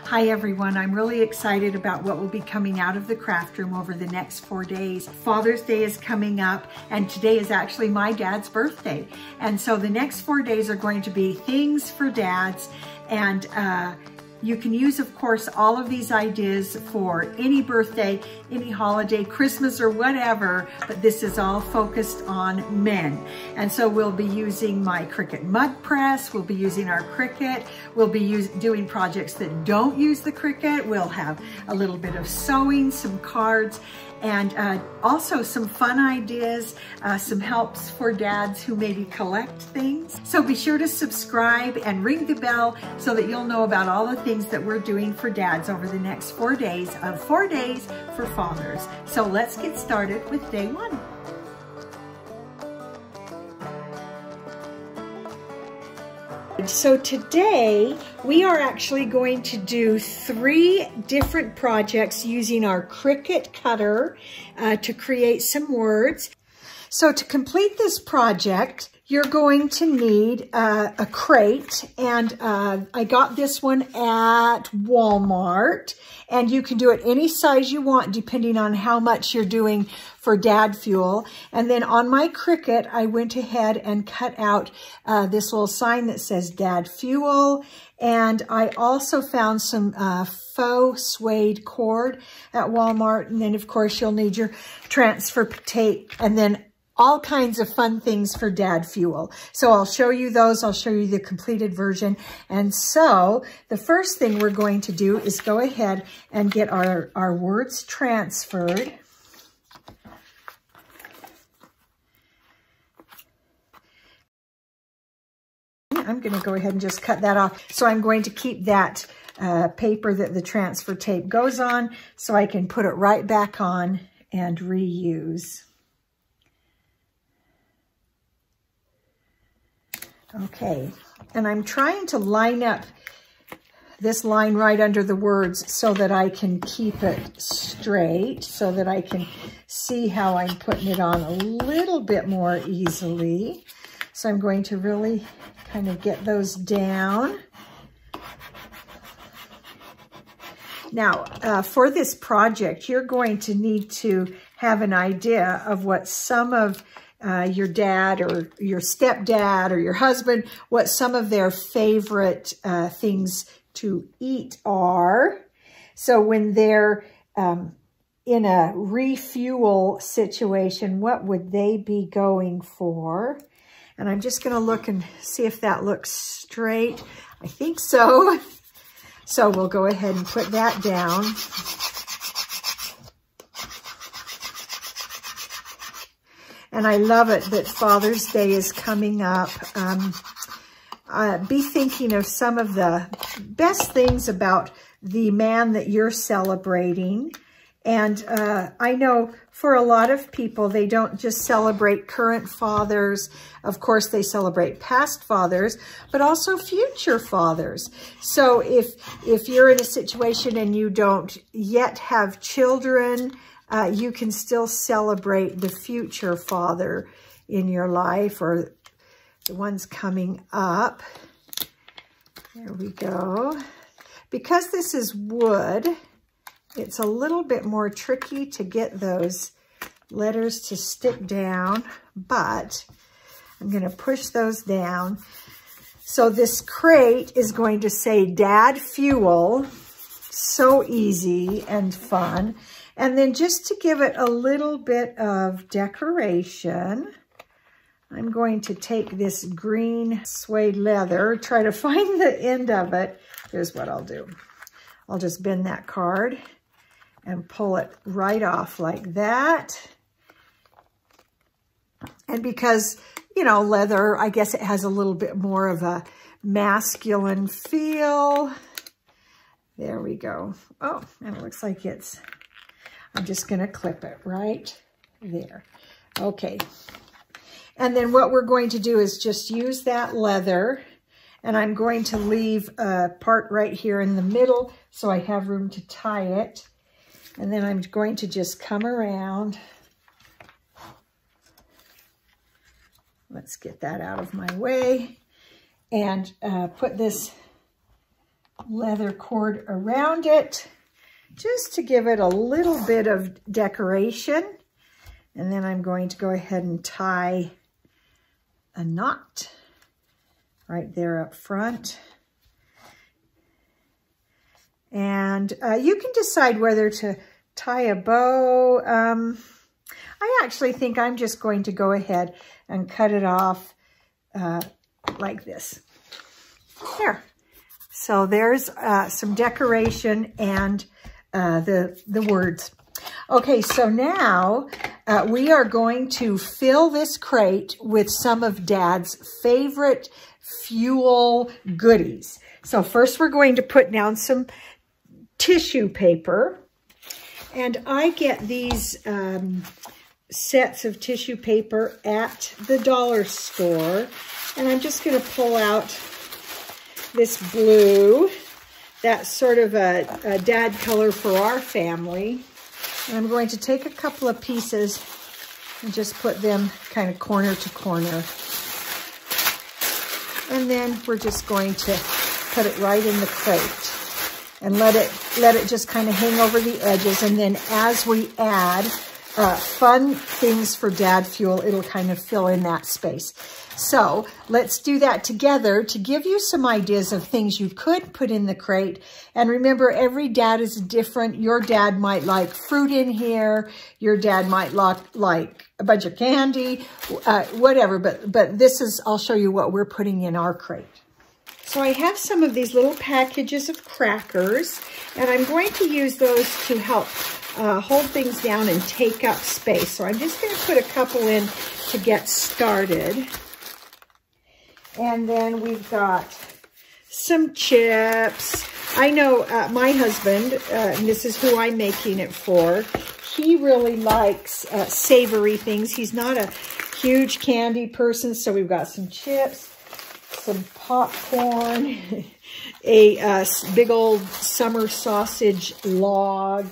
Hi everyone, I'm really excited about what will be coming out of the craft room over the next 4 days. Father's Day is coming up and today is actually my dad's birthday. And so the next 4 days are going to be things for dads, and you can use, of course, all of these ideas for any birthday, any holiday, Christmas or whatever, but this is all focused on men. And so we'll be using my Cricut mud press, we'll be using our Cricut, we'll be doing projects that don't use the Cricut, we'll have a little bit of sewing, some cards, and also some fun ideas, some helps for dads who maybe collect things. So be sure to subscribe and ring the bell so that you'll know about all the things that we're doing for dads over the next 4 days of 4 days for fathers. So let's get started with day one. So today we are actually going to do 3 different projects using our Cricut cutter to create some words. So to complete this project, you're going to need a crate, and I got this one at Walmart, and you can do it any size you want depending on how much you're doing for dad fuel. And then on my Cricut, I went ahead and cut out this little sign that says dad fuel, and I also found some faux suede cord at Walmart, and then of course you'll need your transfer tape, and then all kinds of fun things for dad fuel. So I'll show you those. I'll show you the completed version. And so the first thing we're going to do is go ahead and get our words transferred. I'm going to go ahead and just cut that off. So I'm going to keep that paper that the transfer tape goes on so I can put it right back on and reuse. Okay, and I'm trying to line up this line right under the words so that I can keep it straight, so that I can see how I'm putting it on a little bit more easily. So I'm going to really kind of get those down. Now, for this project, you're going to need to have an idea of what some of your dad or your stepdad or your husband, what some of their favorite things to eat are. So when they're in a refuel situation, what would they be going for? And I'm just going to look and see if that looks straight. I think so. So we'll go ahead and put that down. And I love it that Father's Day is coming up. Be thinking of some of the best things about the man that you're celebrating. And I know for a lot of people, they don't just celebrate current fathers. Of course, they celebrate past fathers, but also future fathers. So if you're in a situation and you don't yet have children, you can still celebrate the future father in your life or the ones coming up. There we go. Because this is wood, it's a little bit more tricky to get those letters to stick down, but I'm going to push those down. So this crate is going to say Dad Fuel. So easy and fun. And then just to give it a little bit of decoration, I'm going to take this green suede leather, try to find the end of it. Here's what I'll do. I'll just bend that card and pull it right off like that. And because, you know, leather, I guess it has a little bit more of a masculine feel. There we go. Oh, and it looks like I'm just going to clip it right there. Okay. And then what we're going to do is just use that leather, and I'm going to leave a part right here in the middle so I have room to tie it. And then I'm going to just come around. Let's get that out of my way and put this leather cord around it, just to give it a little bit of decoration. And then I'm going to go ahead and tie a knot right there up front. And you can decide whether to tie a bow. I actually think I'm just going to go ahead and cut it off like this. There. So there's some decoration and the words. Okay, so now we are going to fill this crate with some of Dad's favorite fuel goodies. So first we're going to put down some tissue paper. And I get these sets of tissue paper at the dollar store. And I'm just going to pull out this blue. That's sort of a dad color for our family. And I'm going to take a couple of pieces and just put them kind of corner to corner. And then we're just going to put it right in the crate and let it just kind of hang over the edges. And then as we add fun things for Dad fuel, it'll kind of fill in that space. So let's do that together to give you some ideas of things you could put in the crate. And remember, every dad is different. Your dad might like fruit in here. Your dad might like a bunch of candy, whatever. But this is, I'll show you what we're putting in our crate. So I have some of these little packages of crackers, and I'm going to use those to help hold things down and take up space. So I'm just going to put a couple in to get started. And then we've got some chips. I know my husband, and this is who I'm making it for, he really likes savory things. He's not a huge candy person, so we've got some chips, some popcorn, a big old summer sausage log.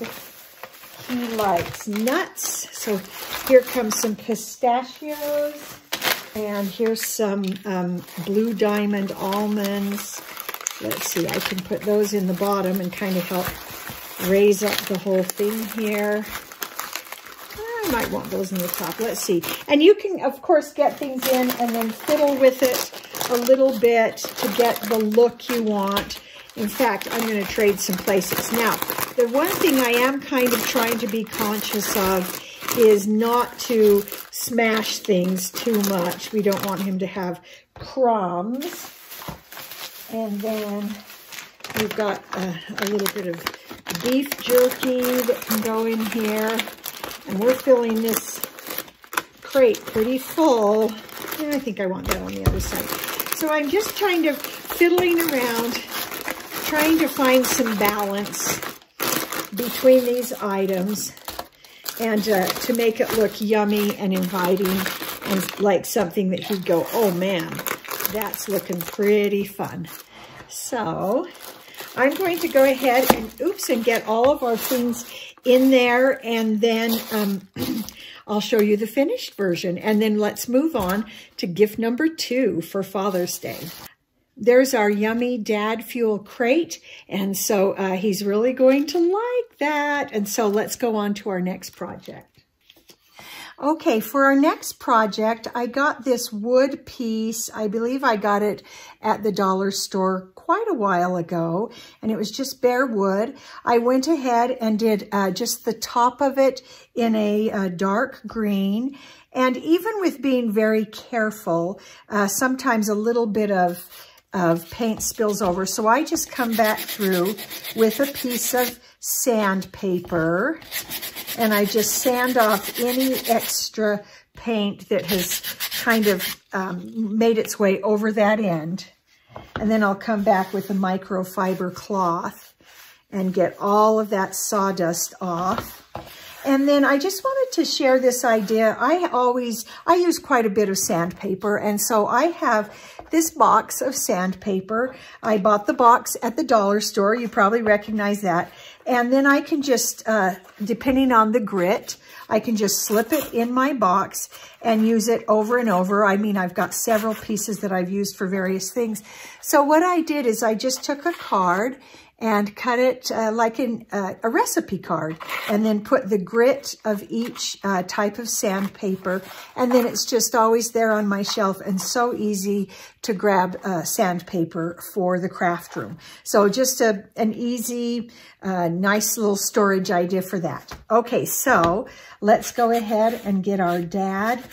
He likes nuts, so here comes some pistachios. And here's some Blue Diamond almonds. Let's see, I can put those in the bottom and kind of help raise up the whole thing here. I might want those in the top. Let's see. And you can, of course, get things in and then fiddle with it a little bit to get the look you want. In fact, I'm going to trade some places. Now, the one thing I am kind of trying to be conscious of is not to smash things too much. We don't want him to have crumbs. And then we've got a little bit of beef jerky that can go in here. And we're filling this crate pretty full. And I think I want that on the other side. So I'm just kind of fiddling around, trying to find some balance between these items. And to make it look yummy and inviting and like something that he'd go, oh man, that's looking pretty fun. So I'm going to go ahead and get all of our things in there, and then I'll show you the finished version. And then let's move on to gift number 2 for Father's Day. There's our yummy dad fuel crate, and so he's really going to like that. And so let's go on to our next project. Okay, for our next project, I got this wood piece. I believe I got it at the dollar store quite a while ago, and it was just bare wood. I went ahead and did just the top of it in a dark green. And even with being very careful, sometimes a little bit of paint spills over. So I just come back through with a piece of sandpaper, and I just sand off any extra paint that has kind of made its way over that end. And then I'll come back with a microfiber cloth and get all of that sawdust off. And then I just wanted to share this idea. I use quite a bit of sandpaper, and so I have this box of sandpaper. I bought the box at the dollar store. You probably recognize that. And then I can just, depending on the grit, I can just slip it in my box and use it over and over. I mean, I've got several pieces that I've used for various things. So what I did is I just took a card and cut it like a recipe card, and then put the grit of each type of sandpaper, and then it's just always there on my shelf and so easy to grab sandpaper for the craft room. So just an easy, nice little storage idea for that. Okay, so let's go ahead and get our dad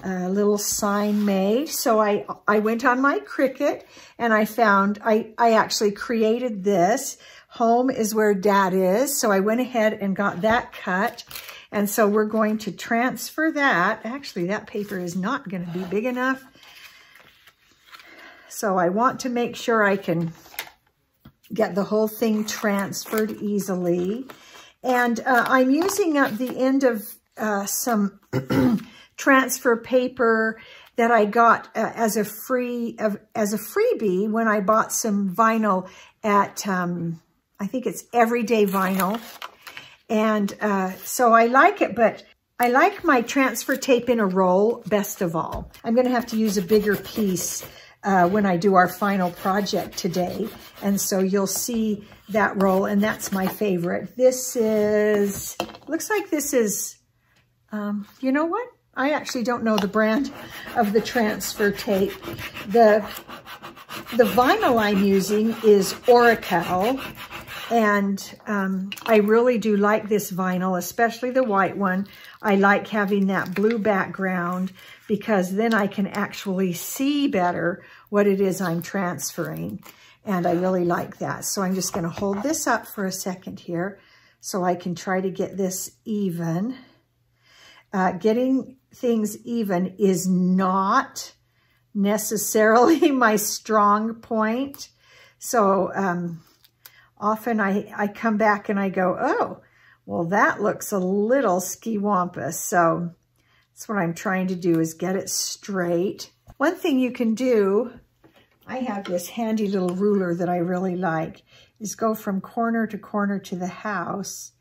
a little sign made. So I went on my Cricut and I found, I actually created this. Home is where Dad is. So I went ahead and got that cut. And so we're going to transfer that. Actually, that paper is not going to be big enough. So I want to make sure I can get the whole thing transferred easily. And I'm using up the end of some transfer paper that I got as a freebie when I bought some vinyl at, I think it's Everyday Vinyl. And so I like it, but I like my transfer tape in a roll best of all. I'm going to have to use a bigger piece when I do our final project today. And so you'll see that roll, and that's my favorite. This is, looks like this is, you know what? I actually don't know the brand of the transfer tape. The vinyl I'm using is Oracle, and I really do like this vinyl, especially the white one. I like having that blue background because then I can actually see better what it is I'm transferring, and I really like that. So I'm just going to hold this up for a second here so I can try to get this even. Getting things even is not necessarily my strong point. So often I come back and I go, oh, well, that looks a little ski-wampus. So that's what I'm trying to do, is get it straight. One thing you can do, I have this handy little ruler that I really like, is go from corner to corner to the house.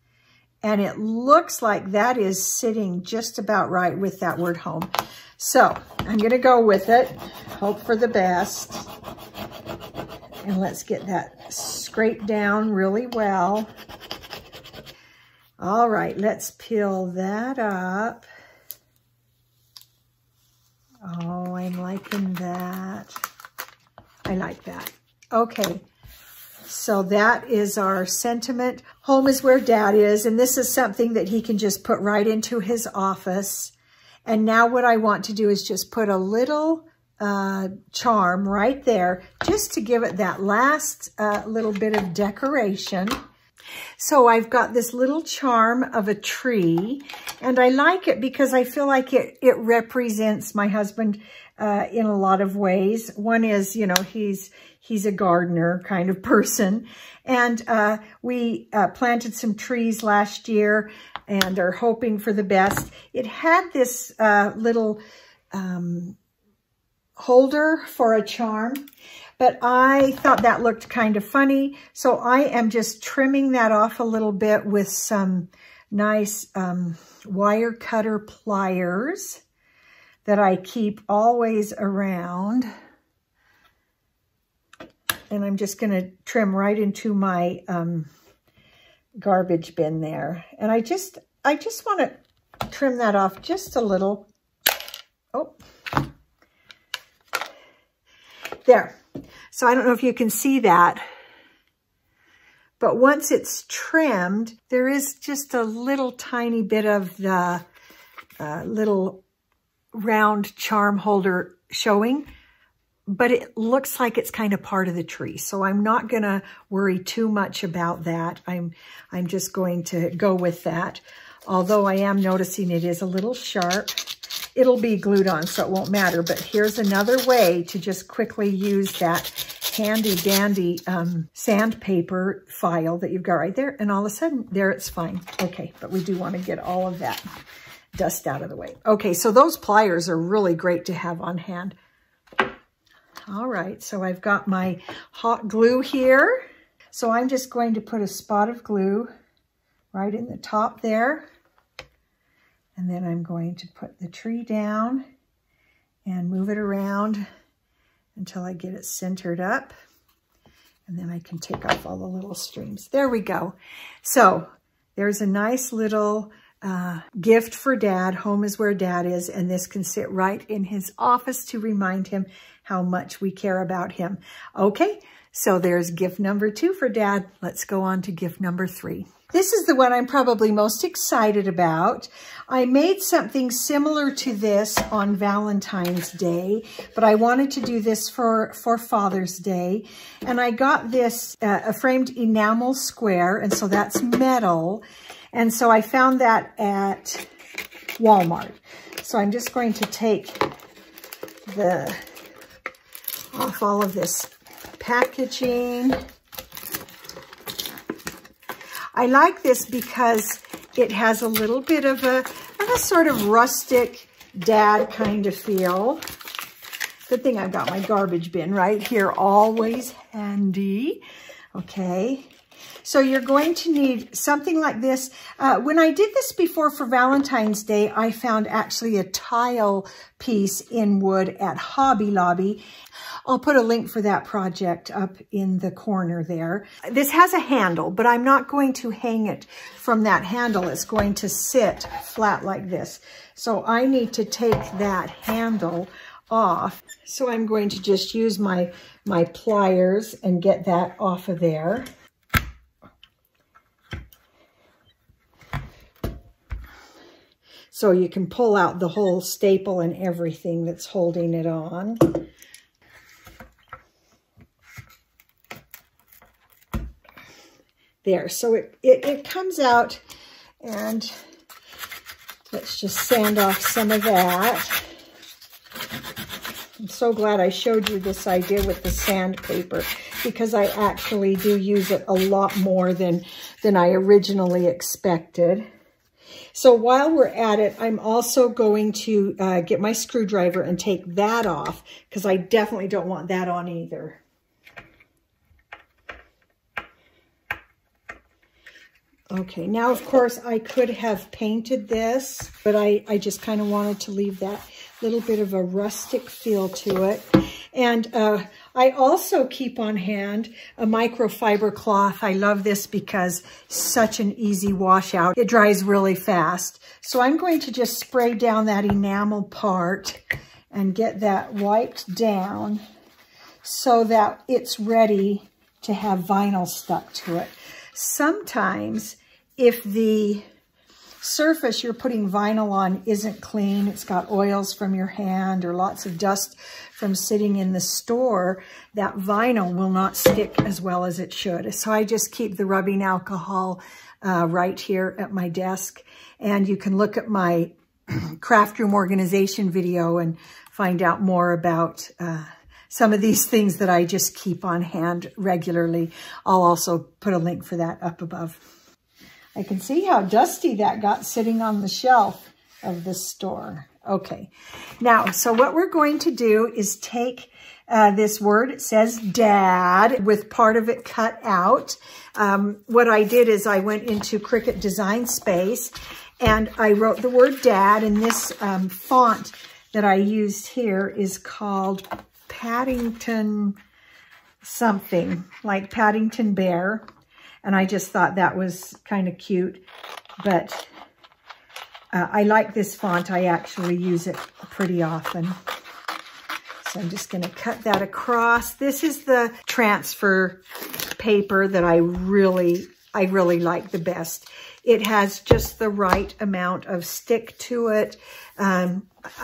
And it looks like that is sitting just about right with that word home. So I'm going to go with it, hope for the best. And let's get that scraped down really well. All right, let's peel that up. Oh, I'm liking that. I like that. Okay. So that is our sentiment. Home is where Dad is. And this is something that he can just put right into his office. And now what I want to do is just put a little charm right there, just to give it that last little bit of decoration. So I've got this little charm of a tree, and I like it because I feel like it represents my husband in a lot of ways. One is, you know, he's a gardener kind of person. And we planted some trees last year and are hoping for the best. It had this little holder for a charm, but I thought that looked kind of funny. So I am just trimming that off a little bit with some nice wire cutter pliers that I keep always around. And I'm just going to trim right into my garbage bin there. And I just want to trim that off just a little. Oh, there. So I don't know if you can see that, but once it's trimmed, there is just a little tiny bit of the little round charm holder showing, but it looks like it's kind of part of the tree. So I'm not going to worry too much about that. I'm just going to go with that. Although I am noticing it is a little sharp. It'll be glued on, so it won't matter. But here's another way to just quickly use that. handy dandy sandpaper file that you've got right there, and all of a sudden, there it's fine. Okay, but we do want to get all of that dust out of the way. Okay, so those pliers are really great to have on hand. All right, so I've got my hot glue here. So I'm just going to put a spot of glue right in the top there. And then I'm going to put the tree down and move it around until I get it centered up. And then I can take off all the little streams. There we go. So there's a nice little gift for Dad. Home is where Dad is. And this can sit right in his office to remind him how much we care about him. Okay, so there's gift number 2 for Dad. Let's go on to gift number 3. This is the one I'm probably most excited about. I made something similar to this on Valentine's Day, but I wanted to do this for Father's Day. And I got this, a framed enamel square, and so that's metal. And so I found that at Walmart. So I'm just going to take off all of this packaging. I like this because it has a little bit of a sort of rustic dad kind of feel. Good thing I've got my garbage bin right here, always handy. Okay. So you're going to need something like this. When I did this before for Valentine's Day, I found actually a tile piece in wood at Hobby Lobby. I'll put a link for that project up in the corner there. This has a handle, but I'm not going to hang it from that handle. It's going to sit flat like this. So I need to take that handle off. So I'm going to just use my pliers and get that off of there. So you can pull out the whole staple and everything that's holding it on. There, so it comes out, and let's just sand off some of that. I'm so glad I showed you this idea with the sandpaper, because I actually do use it a lot more than I originally expected. So while we're at it, I'm also going to get my screwdriver and take that off, because I definitely don't want that on either. Okay, now of course I could have painted this, but I just kind of wanted to leave that little bit of a rustic feel to it. And I also keep on hand a microfiber cloth. I love this because it's such an easy washout. It dries really fast. So I'm going to just spray down that enamel part and get that wiped down so that it's ready to have vinyl stuck to it. Sometimes if the surface you're putting vinyl on isn't clean, it's got oils from your hand or lots of dust from sitting in the store, that vinyl will not stick as well as it should. So I just keep the rubbing alcohol right here at my desk. And you can look at my Craftroom organization video and find out more about some of these things that I just keep on hand regularly. I'll also put a link for that up above. I can see how dusty that got sitting on the shelf of the store. Okay, now, so what we're going to do is take this word, it says Dad, with part of it cut out. What I did is I went into Cricut Design Space and I wrote the word Dad, and this font that I used here is called Paddington something, like Paddington Bear. And I just thought that was kind of cute, but I like this font. I actually use it pretty often. So I'm just going to cut that across. This is the transfer paper that I really like the best. It has just the right amount of stick to it.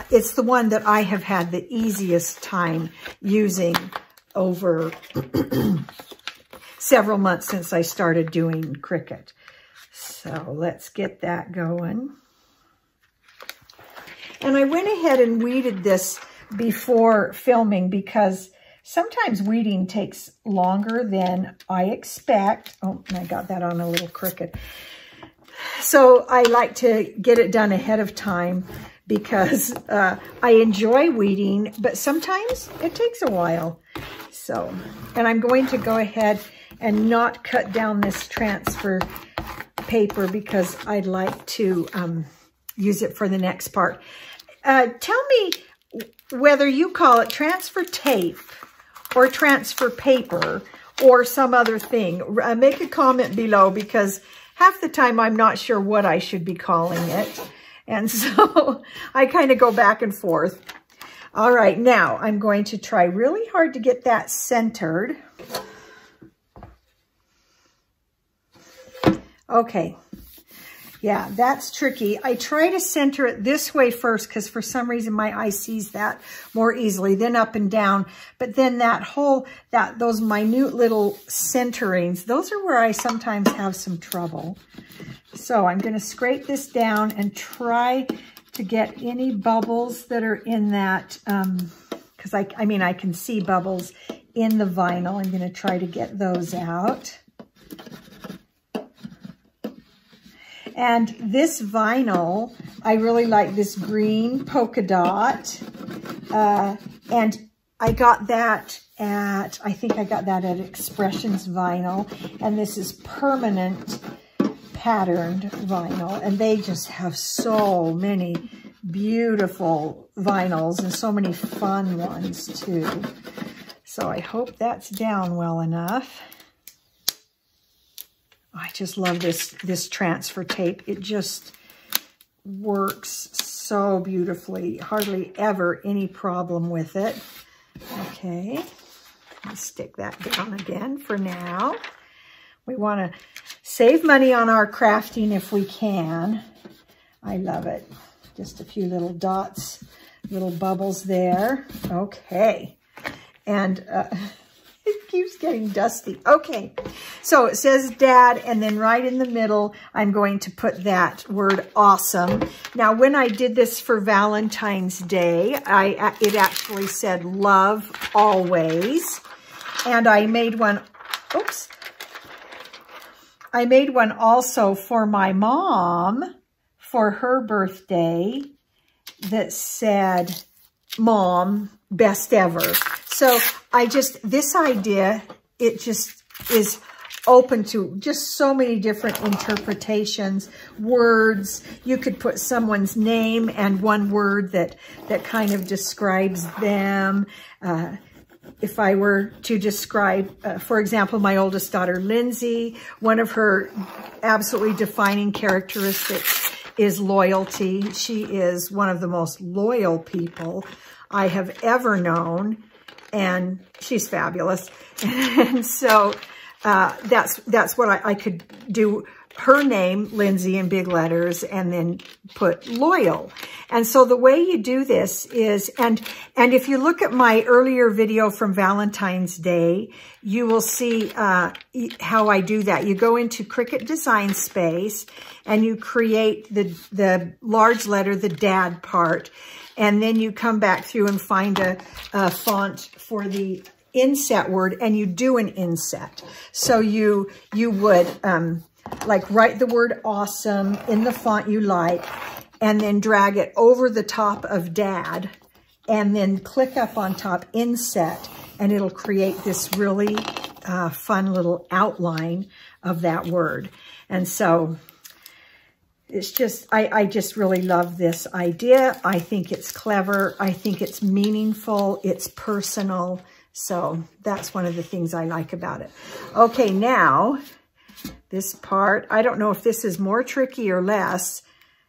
It's the one that I have had the easiest time using over several months since I started doing Cricut. So let's get that going. And I went ahead and weeded this before filming because Sometimes weeding takes longer than I expect. Oh, I got that on a little Cricut. So I like to get it done ahead of time because I enjoy weeding, but sometimes it takes a while. So, and I'm going to go ahead and not cut down this transfer paper because I'd like to use it for the next part. Tell me whether you call it transfer tape or transfer paper or some other thing. Make a comment below because half the time I'm not sure what I should be calling it. And so I kind of go back and forth. All right, now I'm going to try really hard to get that centered. Okay. Yeah, that's tricky. I try to center it this way first because for some reason my eye sees that more easily, then up and down. But then those minute little centerings, those are where I sometimes have some trouble. So I'm going to scrape this down and try to get any bubbles that are in that, because I mean, I can see bubbles in the vinyl. I'm going to try to get those out. And this vinyl, I really like this green polka dot. And I got that at, I think I got that at Expressions Vinyl. And this is permanent patterned vinyl. And they just have so many beautiful vinyls and so many fun ones too. So I hope that's down well enough. I just love this transfer tape. It just works so beautifully. Hardly ever any problem with it. Okay, let's stick that down again for now. We want to save money on our crafting if we can. I love it. Just a few little dots, little bubbles there. Okay, and it keeps getting dusty. Okay, so it says Dad, and then right in the middle, I'm going to put that word awesome. Now, when I did this for Valentine's Day, it actually said love always. And I made one, oops. I made one also for my mom for her birthday that said, Mom, best ever. So this idea, it just is open to just so many different interpretations, words. You could put someone's name and one word that kind of describes them. If I were to describe, for example, my oldest daughter, Lindsay, one of her absolutely defining characteristics is loyalty. She is one of the most loyal people I have ever known. And she's fabulous. And so that's what I could do. Her name, Lindsay, in big letters, and then put loyal. And so the way you do this is, and if you look at my earlier video from Valentine's Day, you will see how I do that. You go into Cricut Design Space, and you create the large letter, the Dad part. And then you come back through and find a font for the inset word, and you do an inset. So you would like write the word awesome in the font you like, and then drag it over the top of Dad, and then click up on top inset, and it'll create this really fun little outline of that word. And so it's just, I just really love this idea. I think it's clever. I think it's meaningful. It's personal. So that's one of the things I like about it. Okay, now this part, I don't know if this is more tricky or less.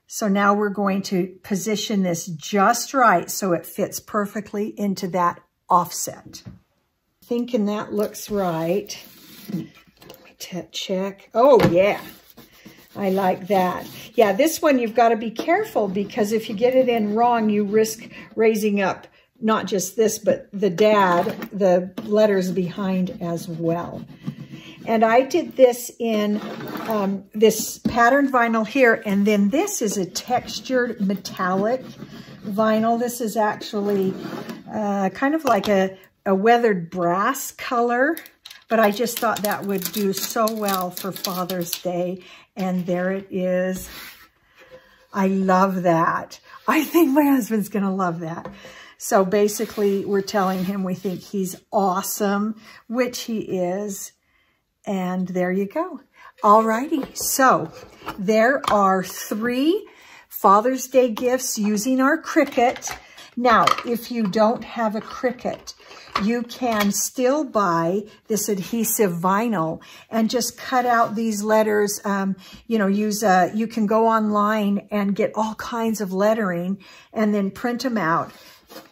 So now we're going to position this just right so it fits perfectly into that offset. Thinking that looks right. Let me check. Oh, yeah. I like that. Yeah, this one you've got to be careful because if you get it in wrong, you risk raising up not just this, but the Dad, the letters behind as well. And I did this in this patterned vinyl here, and then this is a textured metallic vinyl. This is actually kind of like a a weathered brass color, but I just thought that would do so well for Father's Day. And there it is. I love that. I think my husband's going to love that. So basically, we're telling him we think he's awesome, which he is. And there you go. Alrighty. So there are 3 Father's Day gifts using our Cricut. Now, if you don't have a Cricut, you can still buy this adhesive vinyl and just cut out these letters. You can go online and get all kinds of lettering and then print them out,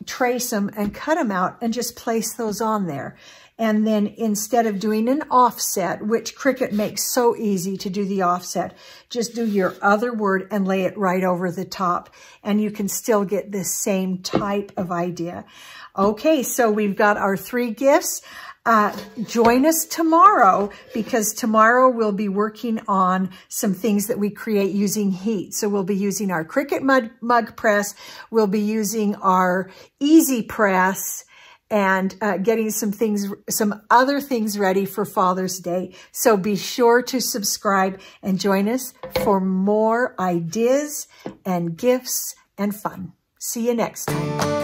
trace them and cut them out and just place those on there. And then instead of doing an offset, which Cricut makes so easy to do the offset, just do your other word and lay it right over the top. And you can still get this same type of idea. Okay, so we've got our 3 gifts. Join us tomorrow, because tomorrow we'll be working on some things that we create using heat. So we'll be using our Cricut mug press. We'll be using our Easy Press, and getting some other things ready for Father's Day. So be sure to subscribe and join us for more ideas and gifts and fun. See you next time.